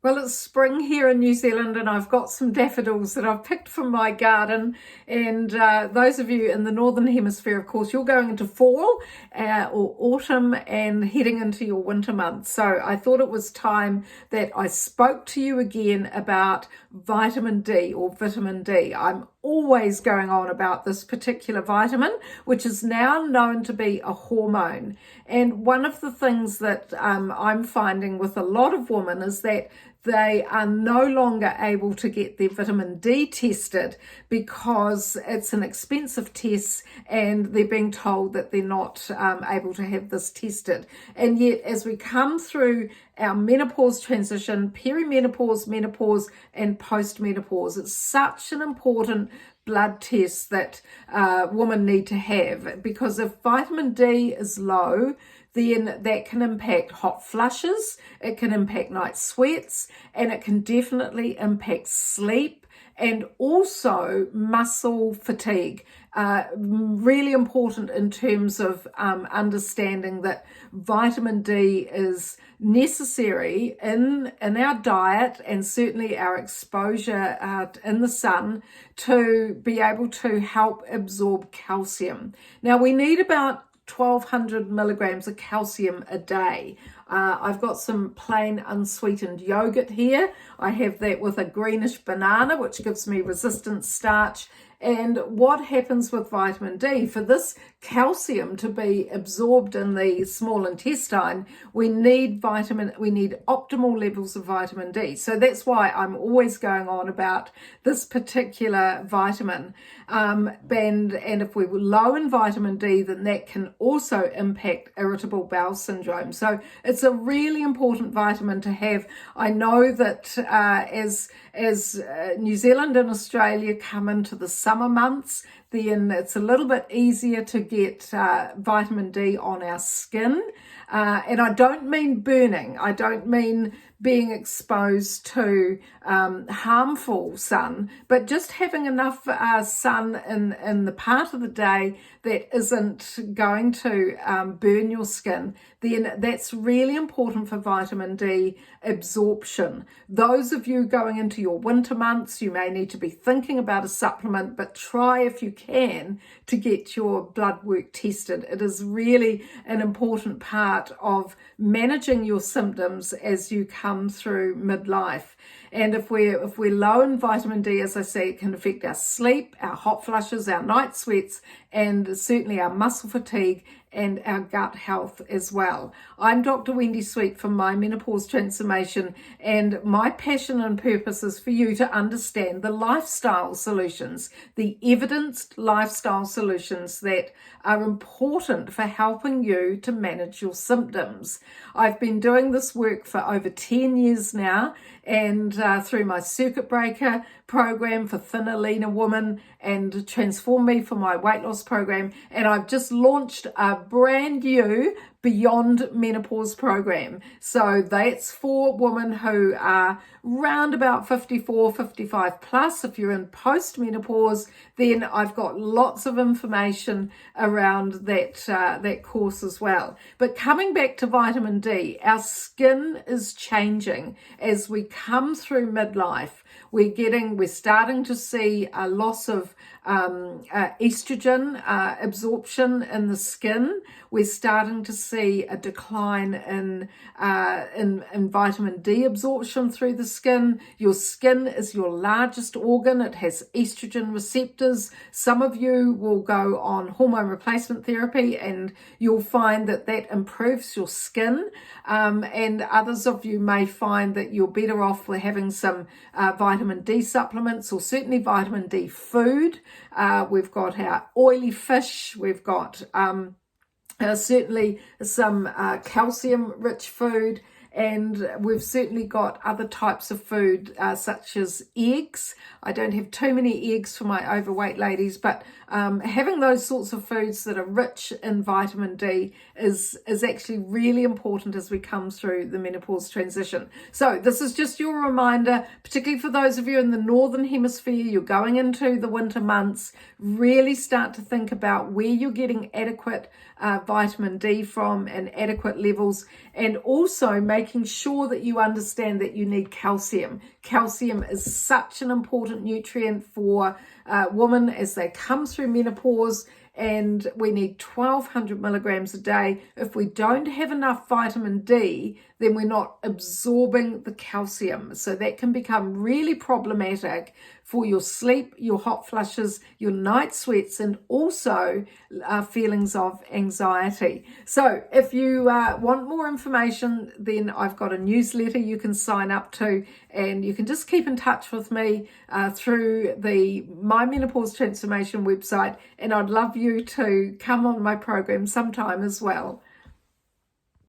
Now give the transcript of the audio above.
Well, it's spring here in New Zealand and I've got some daffodils that I've picked from my garden, and those of you in the Northern Hemisphere, of course, you're going into fall or autumn and heading into your winter months. So I thought it was time that I spoke to you again about vitamin D or vitamin D. I'm always going on about this particular vitamin, which is now known to be a hormone. And one of the things that I'm finding with a lot of women is that they are no longer able to get their vitamin D tested because it's an expensive test and they're being told that they're not able to have this tested. And yet, as we come through our menopause transition, perimenopause, menopause, and post-menopause, it's such an important blood test that women need to have, because if vitamin D is low, then that can impact hot flushes, it can impact night sweats, and it can definitely impact sleep and also muscle fatigue. Really important in terms of understanding that vitamin D is necessary in our diet and certainly our exposure in the sun to be able to help absorb calcium. Now, we need about 1,200 milligrams of calcium a day. I've got some plain unsweetened yogurt here. I have that with a greenish banana, which gives me resistant starch. And what happens with vitamin D? For this calcium to be absorbed in the small intestine, we need optimal levels of vitamin D. So that's why I'm always going on about this particular vitamin. And if we're low in vitamin D, then that can also impact irritable bowel syndrome. So it's a really important vitamin to have. I know that as New Zealand and Australia come into the summer months, then it's a little bit easier to get vitamin D on our skin. And I don't mean burning. I don't mean being exposed to harmful sun, but just having enough sun in the part of the day that isn't going to burn your skin, then that's really important for vitamin D absorption. Those of you going into your winter months, you may need to be thinking about a supplement, but try if you can to get your blood work tested. It is really an important part of managing your symptoms as you come through midlife. And if we're low in vitamin D, as I say, it can affect our sleep, our hot flushes, our night sweats, and certainly our muscle fatigue and our gut health as well. I'm Dr. Wendy Sweet from My Menopause Transformation, and my passion and purpose is for you to understand the lifestyle solutions, the evidenced lifestyle solutions that are important for helping you to manage your symptoms. I've been doing this work for over 10 years now, and through my circuit breaker program for thinner, leaner women, and Transform Me for my weight loss program, and I've just launched a brand new Beyond Menopause program. So that's for women who are round about 54, 55 plus. If you're in post-menopause, then I've got lots of information around that course as well. But coming back to vitamin D, our skin is changing as we come through midlife. We're starting to see a loss of estrogen absorption in the skin. We're starting to see a decline in vitamin D absorption through the skin. Your skin is your largest organ. It has estrogen receptors. Some of you will go on hormone replacement therapy and you'll find that improves your skin. And others of you may find that you're better off with having some vitamin D supplements, or certainly vitamin D food. We've got our oily fish. We've got certainly some calcium-rich food. And we've certainly got other types of food such as eggs. I don't have too many eggs for my overweight ladies, but having those sorts of foods that are rich in vitamin D is actually really important as we come through the menopause transition. So this is just your reminder, particularly for those of you in the Northern Hemisphere, you're going into the winter months, really start to think about where you're getting adequate vitamin D from and adequate levels, and also make making sure that you understand that you need calcium. Calcium is such an important nutrient for women as they come through menopause, and we need 1200 milligrams a day. If we don't have enough vitamin D, then we're not absorbing the calcium. So that can become really problematic for your sleep, your hot flushes, your night sweats, and also feelings of anxiety. So if you want more information, then I've got a newsletter you can sign up to, and you can just keep in touch with me through the My Menopause Transformation website, and I'd love you to come on my program sometime as well.